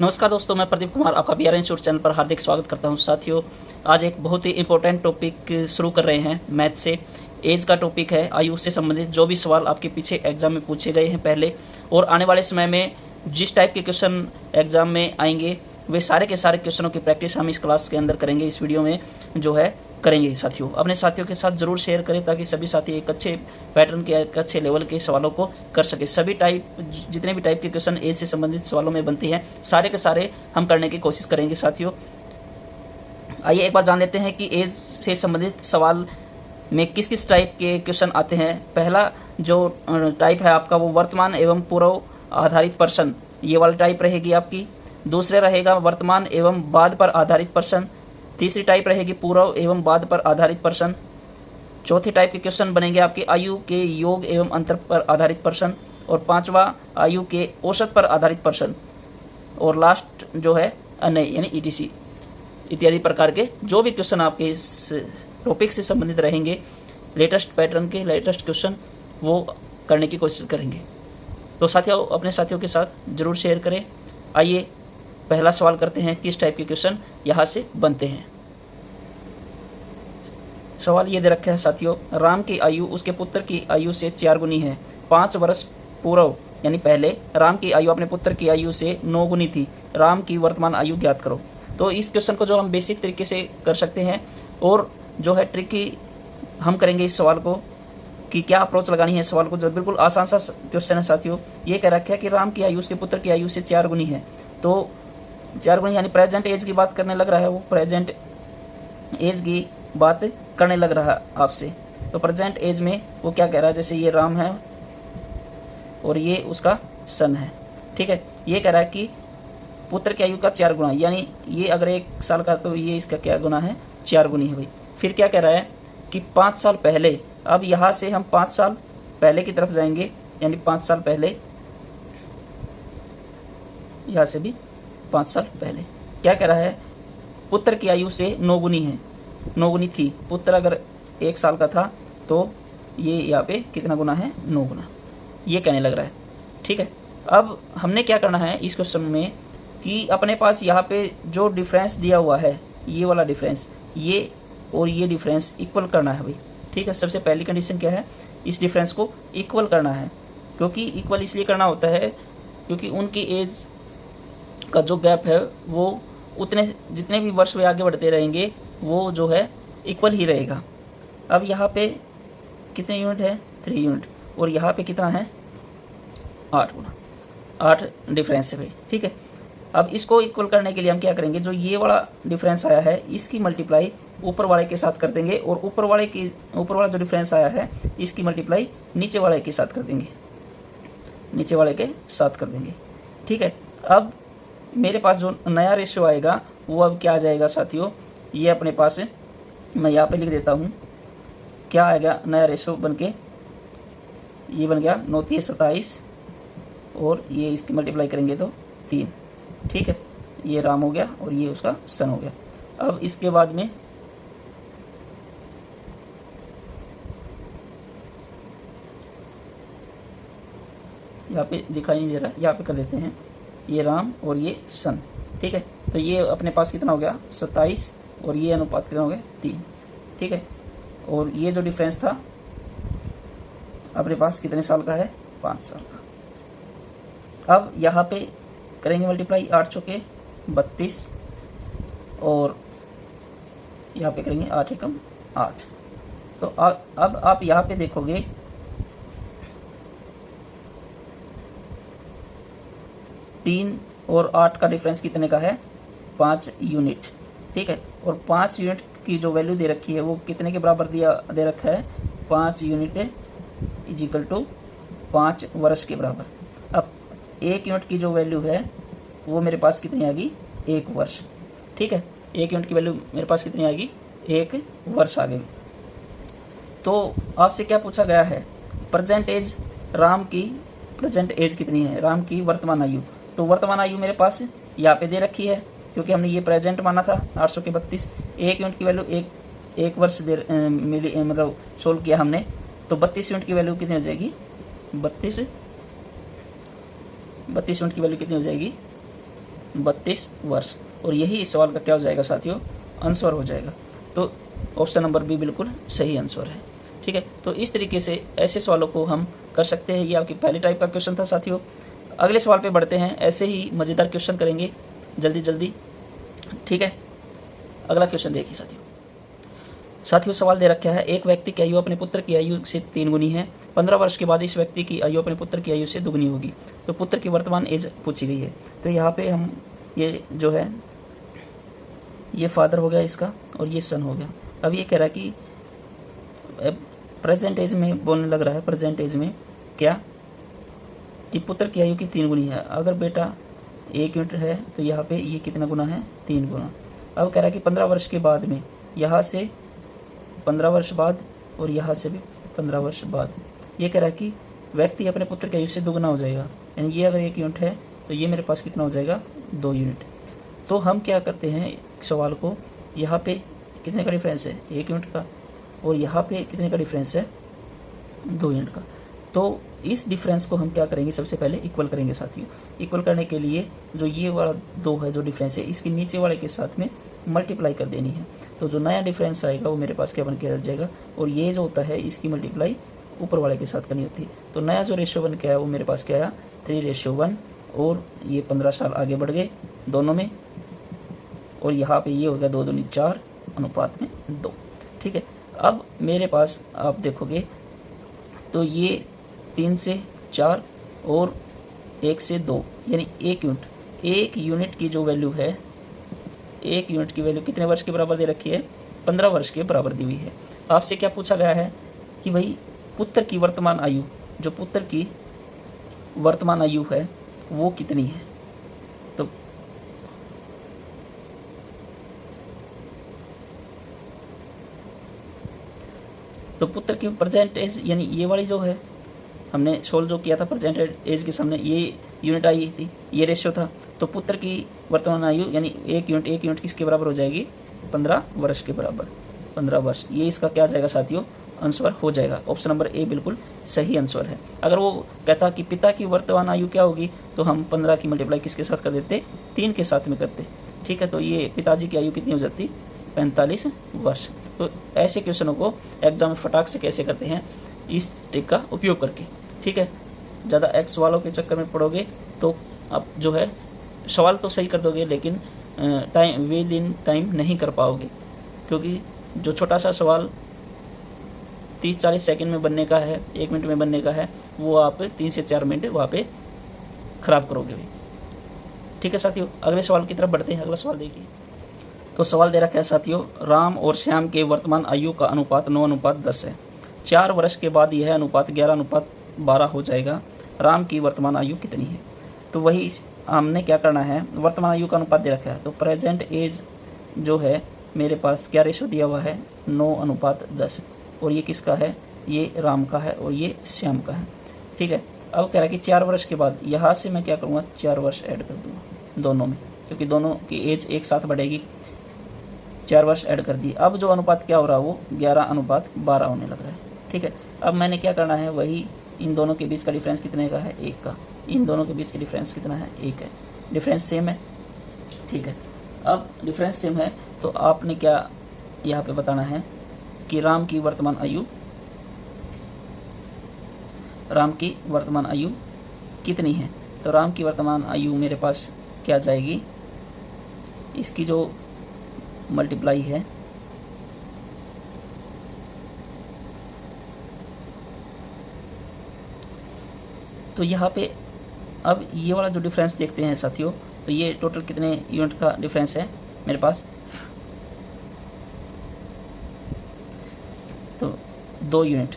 नमस्कार दोस्तों, मैं प्रदीप कुमार आपका बी आर इंस्टीट्यूट चैनल पर हार्दिक स्वागत करता हूं। साथियों, आज एक बहुत ही इंपॉर्टेंट टॉपिक शुरू कर रहे हैं मैथ से। एज का टॉपिक है, आयु से संबंधित जो भी सवाल आपके पीछे एग्जाम में पूछे गए हैं पहले और आने वाले समय में जिस टाइप के क्वेश्चन एग्जाम में आएंगे वे सारे के सारे क्वेश्चनों की प्रैक्टिस हम इस क्लास के अंदर करेंगे, इस वीडियो में जो है करेंगे। साथियों, अपने साथियों के साथ जरूर शेयर करें ताकि सभी साथी एक अच्छे पैटर्न के, एक अच्छे लेवल के सवालों को कर सके। सभी टाइप, जितने भी टाइप के क्वेश्चन एज से संबंधित सवालों में बनते हैं, सारे के सारे हम करने की कोशिश करेंगे। साथियों, आइए एक बार जान लेते हैं कि एज से संबंधित सवाल में किस किस टाइप के क्वेश्चन आते हैं। पहला जो टाइप है आपका वो वर्तमान एवं पूर्व आधारित प्रश्न, ये वाली टाइप रहेगी आपकी। दूसरे रहेगा वर्तमान एवं बाद पर आधारित प्रश्न। तीसरी टाइप रहेगी पूर्व एवं बाद पर आधारित प्रश्न। चौथी टाइप के क्वेश्चन बनेंगे आपके आयु के योग एवं अंतर पर आधारित प्रश्न। और पांचवा आयु के औसत पर आधारित प्रश्न। और लास्ट जो है अन्य यानी ईटीसी इत्यादि प्रकार के जो भी क्वेश्चन आपके इस टॉपिक से संबंधित रहेंगे, लेटेस्ट पैटर्न के लेटेस्ट क्वेश्चन वो करने की कोशिश करेंगे। तो साथियों, अपने साथियों के साथ जरूर शेयर करें। आइए पहला सवाल करते हैं, किस टाइप के क्वेश्चन यहाँ से बनते हैं। सवाल ये दे रखा है साथियों, राम की आयु उसके पुत्र की आयु से 4 गुनी है। 5 वर्ष पूर्व यानी पहले राम की आयु अपने पुत्र की आयु से 9 गुनी थी। राम की वर्तमान आयु ज्ञात करो। तो इस क्वेश्चन को जो हम बेसिक तरीके से कर सकते हैं और जो है ट्रिकी हम करेंगे इस सवाल को कि क्या अप्रोच लगानी है सवाल को। जो बिल्कुल आसान सा क्वेश्चन है साथियों। ये कह रखा है कि राम की आयु उसके पुत्र की आयु से 4 गुनी है। तो 4 गुनी यानी प्रेजेंट एज की बात करने लग रहा है, वो प्रेजेंट एज की बात करने लग रहा है आपसे। तो प्रेजेंट एज में वो क्या कह रहा है, जैसे ये राम है और ये उसका सन है, ठीक है। ये कह रहा है कि पुत्र की आयु का 4 गुना, यानी ये अगर 1 साल का तो ये इसका क्या गुना है, 4 गुनी है भाई। फिर क्या कह रहा है कि 5 साल पहले, अब यहाँ से हम 5 साल पहले की तरफ जाएंगे, यानी 5 साल पहले, यहाँ से भी 5 साल पहले। क्या कह रहा है, पुत्र की आयु से 9 गुनी है, 9 गुनी थी। पुत्र अगर 1 साल का था तो ये यहाँ पे कितना गुना है, 9 गुना, ये कहने लग रहा है, ठीक है। अब हमने क्या करना है इस क्वेश्चन में कि अपने पास यहाँ पे जो डिफरेंस दिया हुआ है, ये वाला डिफरेंस, ये और ये डिफरेंस इक्वल करना है भाई, ठीक है। सबसे पहली कंडीशन क्या है, इस डिफरेंस को इक्वल करना है। क्योंकि इक्वल इसलिए करना होता है क्योंकि उनकी एज का जो गैप है वो उतने जितने भी वर्ष वे आगे बढ़ते रहेंगे वो जो है इक्वल ही रहेगा। अब यहाँ पे कितने यूनिट है, 3 यूनिट, और यहाँ पे कितना है, 8 गुना, 8 डिफरेंस है भाई, ठीक है। अब इसको इक्वल करने के लिए हम क्या करेंगे, जो ये वाला डिफरेंस आया है इसकी मल्टीप्लाई ऊपर वाले के साथ कर देंगे और ऊपर वाला जो डिफरेंस आया है इसकी मल्टीप्लाई नीचे वाले के साथ कर देंगे, नीचे वाले के साथ कर देंगे, ठीक है। अब मेरे पास जो नया रेशियो आएगा वो अब क्या आ जाएगा साथियों, ये अपने पास है, मैं यहाँ पे लिख देता हूँ। क्या आएगा नया रेशियो बन के, ये बन गया 9 3 27 और ये इसकी मल्टीप्लाई करेंगे तो 3, ठीक है। ये राम हो गया और ये उसका सन हो गया। अब इसके बाद में यहाँ पे दिखाई नहीं दे रहा, यहाँ पे कर देते हैं, ये राम और ये सन, ठीक है। तो ये अपने पास कितना हो गया, 27 और ये अनुपात कितना हो गया, 3, ठीक है। और ये जो डिफरेंस था अपने पास कितने साल का है, 5 साल का। अब यहाँ पे करेंगे मल्टीप्लाई, 8 चौके 32 और यहाँ पे करेंगे 8 एकम 8। तो अब आप यहाँ पे देखोगे 3 और 8 का डिफरेंस कितने का है, 5 यूनिट, ठीक है। और 5 यूनिट की जो वैल्यू दे रखी है वो कितने के बराबर दे रखा है, 5 यूनिट इज इक्वल टू 5 वर्ष के बराबर। अब 1 यूनिट की जो वैल्यू है वो मेरे पास कितनी आ गई, 1 वर्ष, ठीक है। 1 यूनिट की वैल्यू मेरे पास कितनी आ गई, 1 वर्ष आ गई। तो आपसे क्या पूछा गया है, प्रेजेंट एज, राम की प्रेजेंट एज कितनी है, राम की वर्तमान आयु। तो वर्तमान आयु मेरे पास यहाँ पे दे रखी है क्योंकि हमने ये प्रेजेंट माना था 800 के 32। 1 यूनिट की वैल्यू 1 वर्ष मिली, मतलब सोल्व किया हमने। तो 32 यूनिट की वैल्यू कितनी हो जाएगी, 32 यूनिट की वैल्यू कितनी हो जाएगी, 32 वर्ष। और यही इस सवाल का क्या हो जाएगा साथियों, आंसर हो जाएगा। तो ऑप्शन नंबर बी बिल्कुल सही आंसर है। ठीक है, तो इस तरीके से ऐसे सवालों को हम कर सकते हैं। ये आपकी पहली टाइप का क्वेश्चन था साथियों। अगले सवाल पे बढ़ते हैं। ऐसे ही मज़ेदार क्वेश्चन करेंगे जल्दी जल्दी। ठीक है, अगला क्वेश्चन देखिए साथियों सवाल दे रखा है, एक व्यक्ति की आयु अपने पुत्र की आयु से 3 गुनी है। 15 वर्ष के बाद इस व्यक्ति की आयु अपने पुत्र की आयु से दुगनी होगी। तो पुत्र की वर्तमान एज पूछी गई है। तो यहाँ पे हम ये जो है ये फादर हो गया इसका और ये सन हो गया। अब ये कह रहा है कि प्रेजेंट एज में बोलने लग रहा है, प्रेजेंट एज में क्या कि पुत्र की आयु की 3 गुनी है। अगर बेटा 1 यूनिट है तो यहाँ पे ये कितना गुना है, 3 गुना। अब कह रहा है कि 15 वर्ष के बाद में यहाँ से 15 वर्ष बाद और यहाँ से भी 15 वर्ष बाद ये कह रहा है कि व्यक्ति अपने पुत्र की आयु से दुगना हो जाएगा। यानी ये अगर 1 यूनिट है तो ये मेरे पास कितना हो जाएगा, 2 यूनिट। तो हम क्या करते हैं सवाल को, यहाँ पे कितने का डिफरेंस है, 1 यूनिट का, और यहाँ पे कितने का डिफरेंस है, 2 यूनिट का। तो इस डिफरेंस को हम क्या करेंगे, सबसे पहले इक्वल करेंगे साथियों। इक्वल करने के लिए जो ये वाला 2 है जो डिफरेंस है, इसके नीचे वाले के साथ में मल्टीप्लाई कर देनी है। तो जो नया डिफरेंस आएगा वो मेरे पास क्या बन के आ जाएगा, और ये जो होता है इसकी मल्टीप्लाई ऊपर वाले के साथ करनी होती है। तो नया जो रेशियो बन के आया वो मेरे पास क्या आया, 3:1, और ये 15 साल आगे बढ़ गए दोनों में, और यहाँ पे ये हो गया 2 दूनी 4 अनुपात में 2। ठीक है, अब मेरे पास आप देखोगे तो ये 3 से 4 और 1 से 2 यानी 1 यूनिट। 1 यूनिट की जो वैल्यू है, 1 यूनिट की वैल्यू कितने वर्ष के बराबर दे रखी है, 15 वर्ष के बराबर दी हुई है। आपसे क्या पूछा गया है कि भाई पुत्र की वर्तमान आयु, जो पुत्र की वर्तमान आयु है वो कितनी है। तो पुत्र की प्रेजेंट एज यानी ये वाली जो है, हमने सोल्व जो किया था प्रेजेंट एज के सामने ये यूनिट आई थी, ये रेशियो था। तो पुत्र की वर्तमान आयु यानी 1 यूनिट किसके बराबर हो जाएगी, 15 वर्ष के बराबर, 15 वर्ष। ये इसका क्या आ जाएगा साथियों, आंसर हो जाएगा। ऑप्शन नंबर ए बिल्कुल सही आंसर है। अगर वो कहता कि पिता की वर्तमान आयु क्या होगी, तो हम 15 की मल्टीप्लाई किसके साथ कर देते, 3 के साथ में करते। ठीक है, तो ये पिताजी की आयु कितनी हो जाती, 45 वर्ष। तो ऐसे क्वेश्चनों को एग्जाम में फटाक से कैसे करते हैं, इस ट्रिक का उपयोग करके। ठीक है, ज़्यादा एक्स वालों के चक्कर में पड़ोगे तो आप जो है सवाल तो सही कर दोगे, लेकिन विद इन टाइम नहीं कर पाओगे, क्योंकि जो छोटा सा सवाल 30-40 सेकंड में बनने का है, 1 मिनट में बनने का है, वो आप 3 से 4 मिनट वहाँ पे खराब करोगे। ठीक है साथियों, अगले सवाल की तरफ बढ़ते हैं। अगला सवाल देखिए। तो सवाल दे रखा है साथियों, राम और श्याम के वर्तमान आयु का अनुपात 9:10 है। 4 वर्ष के बाद यह अनुपात 11:12 हो जाएगा। राम की वर्तमान आयु कितनी है। तो वही हमने क्या करना है, वर्तमान आयु का अनुपात दे रखा है, तो प्रेजेंट एज जो है मेरे पास क्या रेशो दिया हुआ है, 9:10, और ये किसका है, ये राम का है और ये श्याम का है। ठीक है, अब कह रहा है कि 4 वर्ष के बाद यहाँ से मैं क्या करूँगा, 4 वर्ष ऐड कर दूँगा दोनों में, क्योंकि दोनों की एज एक साथ बढ़ेगी। 4 वर्ष ऐड कर दिए। अब जो अनुपात क्या हो रहा है, वो 11:12 होने लग रहा है। ठीक है, अब मैंने क्या करना है, वही इन दोनों के बीच का डिफरेंस कितने का है, 1 का। इन दोनों के बीच का डिफरेंस कितना है, 1 है। डिफरेंस सेम है। ठीक है, अब डिफरेंस सेम है तो आपने क्या यहाँ पे बताना है कि राम की वर्तमान आयु कितनी है। तो राम की वर्तमान आयु मेरे पास क्या जाएगी, इसकी जो मल्टीप्लाई है, तो यहाँ पे अब ये वाला जो डिफरेंस देखते हैं साथियों, तो ये टोटल कितने यूनिट का डिफरेंस है मेरे पास, तो 2 यूनिट।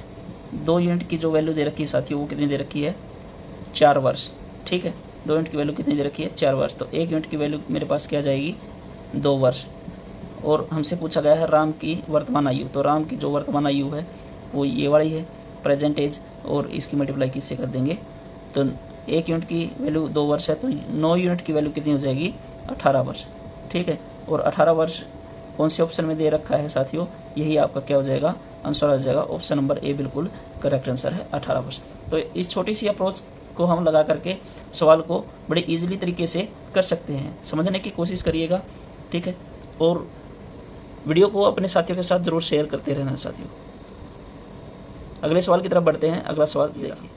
2 यूनिट की जो वैल्यू दे रखी है साथियों, वो कितनी दे रखी है, 4 वर्ष। ठीक है, 2 यूनिट की वैल्यू कितनी दे रखी है, 4 वर्ष। तो 1 यूनिट की वैल्यू मेरे पास क्या जाएगी, 2 वर्ष। और हमसे पूछा गया है राम की वर्तमान आयु, तो राम की जो वर्तमान आयु है वो ये वाली है प्रेजेंट एज, और इसकी मल्टीप्लाई किससे कर देंगे, तो 1 यूनिट की वैल्यू 2 वर्ष है, तो 9 यूनिट की वैल्यू कितनी हो जाएगी, 18 वर्ष। ठीक है, और 18 वर्ष कौन से ऑप्शन में दे रखा है साथियों, यही आपका क्या हो जाएगा, आंसर आ जाएगा। ऑप्शन नंबर ए बिल्कुल करेक्ट आंसर है, 18 वर्ष। तो इस छोटी सी अप्रोच को हम लगा करके सवाल को बड़े इजीली तरीके से कर सकते हैं। समझने की कोशिश करिएगा, ठीक है। और वीडियो को अपने साथियों के साथ जरूर शेयर करते रहना साथियों। अगले सवाल की तरफ बढ़ते हैं। अगला सवाल देखिए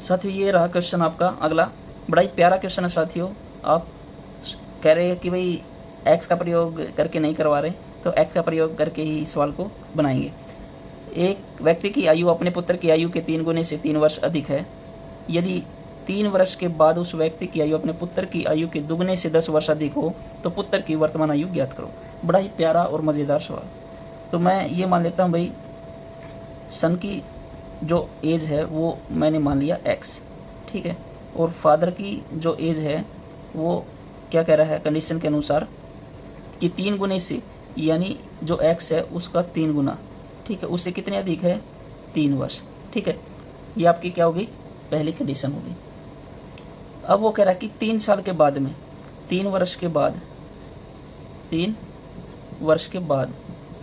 साथियों, ये रहा क्वेश्चन आपका अगला। बड़ा ही प्यारा क्वेश्चन है साथियों। आप कह रहे हैं कि भाई एक्स का प्रयोग करके नहीं करवा रहे, तो एक्स का प्रयोग करके ही इस सवाल को बनाएंगे। एक व्यक्ति की आयु अपने पुत्र की आयु के 3 गुने से 3 वर्ष अधिक है। यदि 3 वर्ष के बाद उस व्यक्ति की आयु अपने पुत्र की आयु के दुगने से 10 वर्ष अधिक हो तो पुत्र की वर्तमान आयु ज्ञात करो। बड़ा ही प्यारा और मज़ेदार सवाल। तो मैं ये मान लेता हूँ भाई, सन की जो एज है वो मैंने मान लिया एक्स, ठीक है। और फादर की जो एज है वो क्या कह रहा है कंडीशन के अनुसार कि 3 गुने से, यानी जो एक्स है उसका 3 गुना, ठीक है, उससे कितने अधिक है 3 वर्ष, ठीक है। ये आपकी क्या होगी पहली कंडीशन होगी। अब वो कह रहा है कि 3 साल के बाद में, 3 वर्ष के बाद, 3 वर्ष के बाद,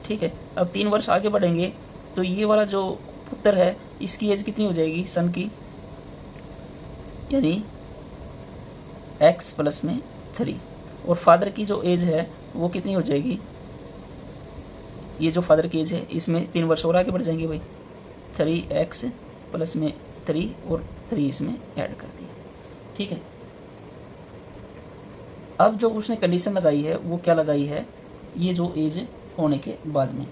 ठीक है। अब 3 वर्ष आगे बढ़ेंगे तो ये वाला जो पुत्र है इसकी एज कितनी हो जाएगी सन की, यानी एक्स प्लस में 3। और फादर की जो एज है वो कितनी हो जाएगी, ये जो फादर की एज है इसमें 3 वर्ष और आगे बढ़ जाएंगे भाई, 3x प्लस में 3 और 3 इसमें ऐड कर दिया, ठीक है। अब जो उसने कंडीशन लगाई है वो क्या लगाई है, ये जो एज होने के बाद में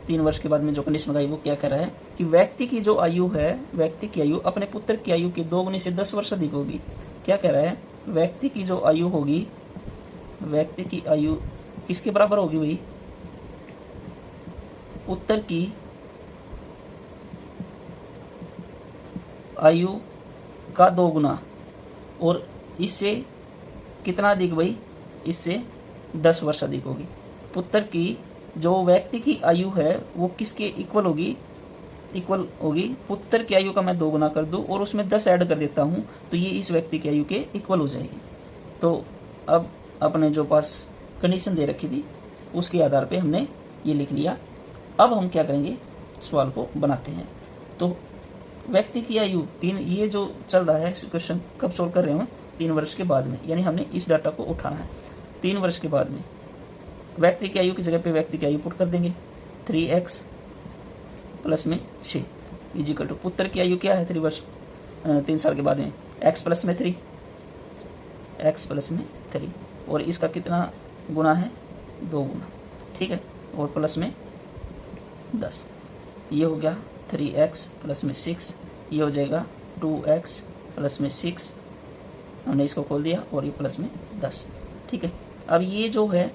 3 वर्ष के बाद में जो कंडीशन लगाई वो क्या कह रहा है कि व्यक्ति की जो आयु है, व्यक्ति की आयु अपने पुत्र की आयु के 2 गुने से 10 वर्ष अधिक होगी। क्या कह रहा है, व्यक्ति की जो आयु होगी, व्यक्ति की आयु किसके बराबर होगी भाई, पुत्र की आयु का 2 गुना, और इससे कितना अधिक भाई, इससे 10 वर्ष अधिक होगी। पुत्र की जो व्यक्ति की आयु है वो किसके इक्वल होगी, इक्वल होगी पुत्र की आयु का मैं 2 गुना कर दूं और उसमें 10 ऐड कर देता हूं तो ये इस व्यक्ति की आयु के इक्वल हो जाएगी। तो अब अपने जो पास कंडीशन दे रखी थी उसके आधार पे हमने ये लिख लिया। अब हम क्या करेंगे, सवाल को बनाते हैं। तो व्यक्ति की आयु 3, ये जो चल रहा है क्वेश्चन कब सोल्व कर रहे हो, 3 वर्ष के बाद में, यानी हमने इस डाटा को उठाना है। 3 वर्ष के बाद में व्यक्ति की आयु की जगह पे व्यक्ति की आयु पुट कर देंगे, 3x प्लस में 6 इजिकल टू पुत्र की आयु क्या है 3 साल के बाद में x प्लस में 3, x प्लस में 3, और इसका कितना गुना है 2 गुना, ठीक है, और प्लस में 10। ये हो गया 3x प्लस में 6, ये हो जाएगा 2x प्लस में 6, हमने इसको खोल दिया, और ये प्लस में 10, ठीक है। अब ये जो है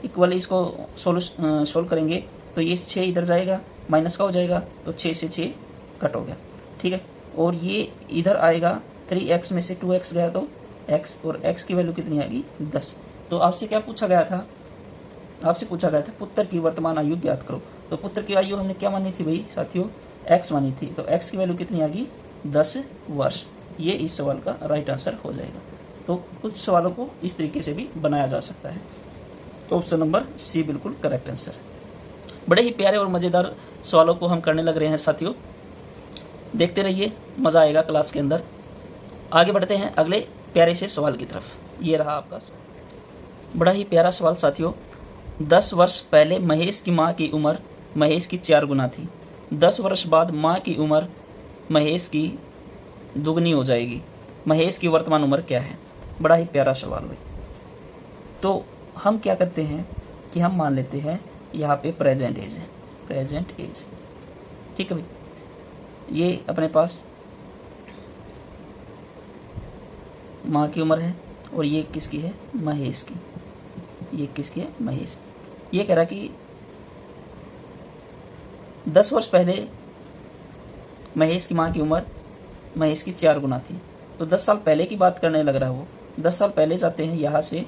इक्वल, इसको सोल्व करेंगे तो ये 6 इधर जाएगा, माइनस का हो जाएगा, तो 6 से 6 कट हो गया, ठीक है। और ये इधर आएगा, 3x में से 2x गया तो x, और x की वैल्यू कितनी आएगी 10। तो आपसे क्या पूछा गया था, आपसे पूछा गया था पुत्र की वर्तमान आयु ज्ञात करो। तो पुत्र की आयु हमने क्या मानी थी भाई साथियों, x मानी थी, तो x की वैल्यू कितनी आ गई 10 वर्ष। ये इस सवाल का राइट आंसर हो जाएगा। तो कुछ सवालों को इस तरीके से भी बनाया जा सकता है। तो ऑप्शन नंबर सी बिल्कुल करेक्ट आंसर है। बड़े ही प्यारे और मज़ेदार सवालों को हम करने लग रहे हैं साथियों, देखते रहिए, मज़ा आएगा क्लास के अंदर। आगे बढ़ते हैं अगले प्यारे से सवाल की तरफ। ये रहा आपका बड़ा ही प्यारा सवाल साथियों। 10 वर्ष पहले महेश की माँ की उम्र महेश की 4 गुना थी। 10 वर्ष बाद माँ की उम्र महेश की दुगनी हो जाएगी। महेश की वर्तमान उम्र क्या है। बड़ा ही प्यारा सवाल भाई। तो हम क्या करते हैं कि हम मान लेते हैं यहाँ पे प्रेजेंट एज है, प्रेजेंट एज, ठीक है भाई। ये अपने पास माँ की उम्र है और ये किसकी है महेश की, ये किसकी है महेश। ये कह रहा कि 10 वर्ष पहले महेश की माँ की उम्र महेश की 4 गुना थी। तो 10 साल पहले की बात करने लग रहा है वो। 10 साल पहले जाते हैं यहाँ से,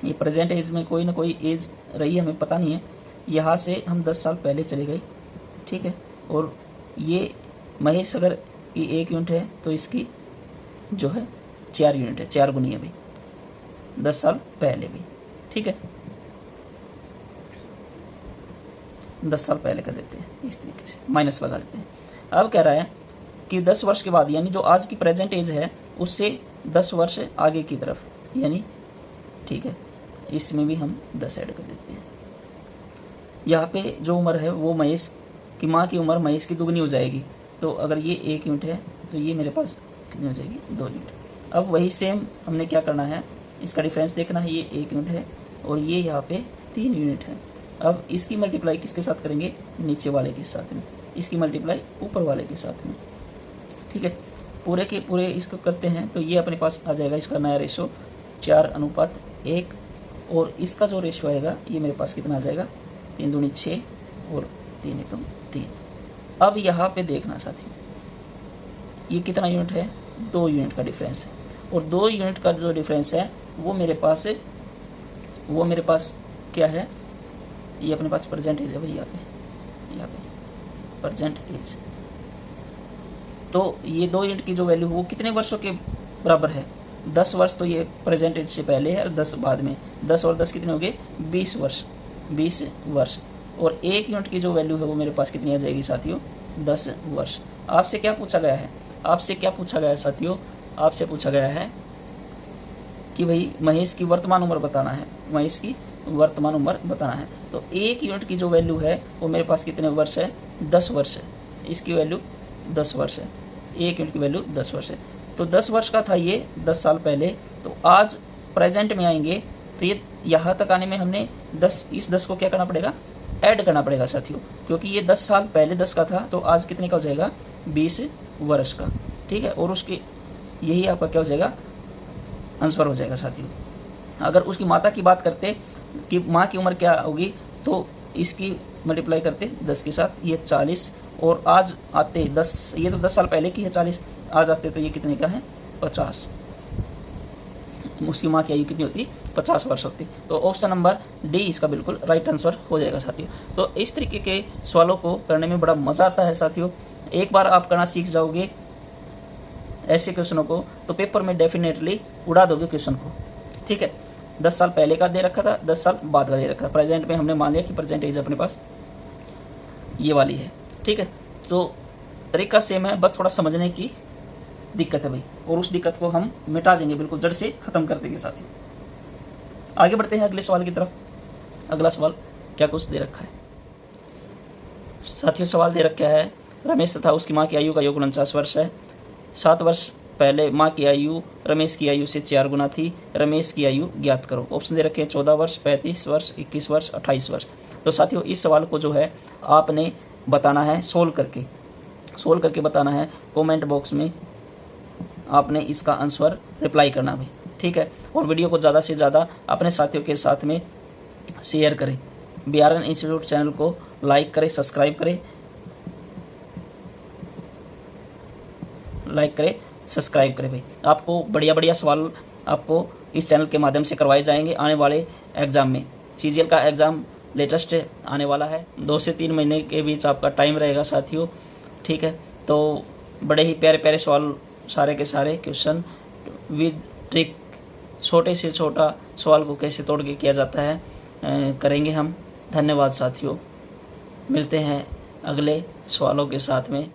ये प्रेजेंट एज में कोई ना कोई एज रही है, हमें पता नहीं है। यहाँ से हम 10 साल पहले चले गए, ठीक है। और ये महेश अगर की 1 यूनिट है तो इसकी जो है 4 यूनिट है, 4 गुनी है भाई 10 साल पहले भी, ठीक है। 10 साल पहले कर देते हैं इस तरीके से, माइनस लगा देते हैं। अब कह रहा है कि 10 वर्ष के बाद, यानी जो आज की प्रेजेंट एज है उससे 10 वर्ष आगे की तरफ, यानी ठीक है, इसमें भी हम 10 ऐड कर देते हैं। यहाँ पे जो उम्र है वो महेश की माँ की उम्र महेश की दुगनी हो जाएगी। तो अगर ये 1 यूनिट है तो ये मेरे पास कितनी हो जाएगी, 2 यूनिट। अब वही सेम हमने क्या करना है, इसका डिफरेंस देखना है। ये 1 यूनिट है और ये यहाँ पे 3 यूनिट है। अब इसकी मल्टीप्लाई किसके साथ करेंगे, नीचे वाले के साथ में, इसकी मल्टीप्लाई ऊपर वाले के साथ में। ठीक है, पूरे के पूरे इसको करते हैं तो ये अपने पास आ जाएगा इसका नया रेशो 4:1, और इसका जो रेशो आएगा ये मेरे पास कितना आ जाएगा, 3 दूनी 6 और 3 एकम 3। अब यहाँ पे देखना साथियों, ये कितना यूनिट है, 2 यूनिट का डिफरेंस है। और 2 यूनिट का जो डिफरेंस है वो मेरे पास क्या है, ये अपने पास प्रेजेंट एज है भाई, यहाँ पे प्रेजेंट एज। तो ये 2 यूनिट की जो वैल्यू वो कितने वर्षों के बराबर है, 10 वर्ष। तो ये प्रेजेंट एज से पहले है और 10 बाद में, 10 और 10 कितने हो गए, 20 वर्ष, 20 वर्ष। और 1 यूनिट की जो वैल्यू है वो मेरे पास कितनी आ जाएगी साथियों, 10 वर्ष। आपसे क्या पूछा गया है, आपसे क्या पूछा गया है साथियों, आपसे पूछा गया है कि भाई महेश की वर्तमान उम्र बताना है, महेश की वर्तमान उम्र बताना है। तो 1 यूनिट की जो वैल्यू है वो मेरे पास कितने वर्ष है, 10 वर्ष है। इसकी वैल्यू 10 वर्ष है, 1 यूनिट की वैल्यू 10 वर्ष है। तो 10 वर्ष का था ये 10 साल पहले। तो आज प्रेजेंट में आएंगे तो ये यहाँ तक आने में हमने 10, इस 10 को क्या करना पड़ेगा, ऐड करना पड़ेगा साथियों, क्योंकि ये 10 साल पहले 10 का था तो आज कितने का हो जाएगा, 20 वर्ष का। ठीक है, और उसके यही आपका क्या हो जाएगा, आंसर हो जाएगा साथियों। अगर उसकी माता की बात करते कि माँ की उम्र क्या होगी, तो इसकी मल्टीप्लाई करते 10 के साथ, ये 40, और आज आते 10, ये तो 10 साल पहले की है 40, आज आते तो ये कितने का है, 50। उसकी माँ की आयु कितनी होती, 50 वर्ष होती। तो ऑप्शन नंबर डी इसका बिल्कुल राइट आंसर हो जाएगा साथियों। तो इस तरीके के सवालों को करने में बड़ा मज़ा आता है साथियों। एक बार आप करना सीख जाओगे ऐसे क्वेश्चनों को तो पेपर में डेफिनेटली उड़ा दोगे क्वेश्चन को। ठीक है, 10 साल पहले का दे रखा था, 10 साल बाद का दे रखा था। प्रेजेंट में हमने मान लिया कि प्रेजेंट एज अपने पास ये वाली है। ठीक है, तो तरीका सेम है, बस थोड़ा समझने की दिक्कत है भाई, और उस दिक्कत को हम मिटा देंगे, बिल्कुल जड़ से खत्म कर देंगे साथियों। आगे बढ़ते हैं अगले सवाल की तरफ। अगला सवाल क्या कुछ दे रखा है साथियों, सवाल दे रखा है रमेश तथा उसकी माँ की आयु का योग 49 वर्ष है। 7 वर्ष पहले माँ की आयु रमेश की आयु से 4 गुना थी। रमेश की आयु ज्ञात करो। ऑप्शन दे रखे हैं 14 वर्ष, 35 वर्ष, 21 वर्ष, 28 वर्ष। तो साथियों इस सवाल को जो है आपने बताना है सोल्व करके बताना है। कमेंट बॉक्स में आपने इसका आंसर रिप्लाई करना भी, ठीक है। और वीडियो को ज़्यादा से ज़्यादा अपने साथियों के साथ में शेयर करें। BRN इंस्टीट्यूट चैनल को लाइक करें, सब्सक्राइब करें, सब्सक्राइब करें भाई। आपको बढ़िया सवाल आपको इस चैनल के माध्यम से करवाए जाएंगे आने वाले एग्ज़ाम में। CGL का एग्ज़ाम लेटेस्ट आने वाला है, 2 से 3 महीने के बीच आपका टाइम रहेगा साथियों, ठीक है। तो बड़े ही प्यारे सवाल, सारे के सारे क्वेश्चन विद ट्रिक, छोटे से छोटा सवाल को कैसे तोड़ के किया जाता है करेंगे हम। धन्यवाद साथियों, मिलते हैं अगले सवालों के साथ में।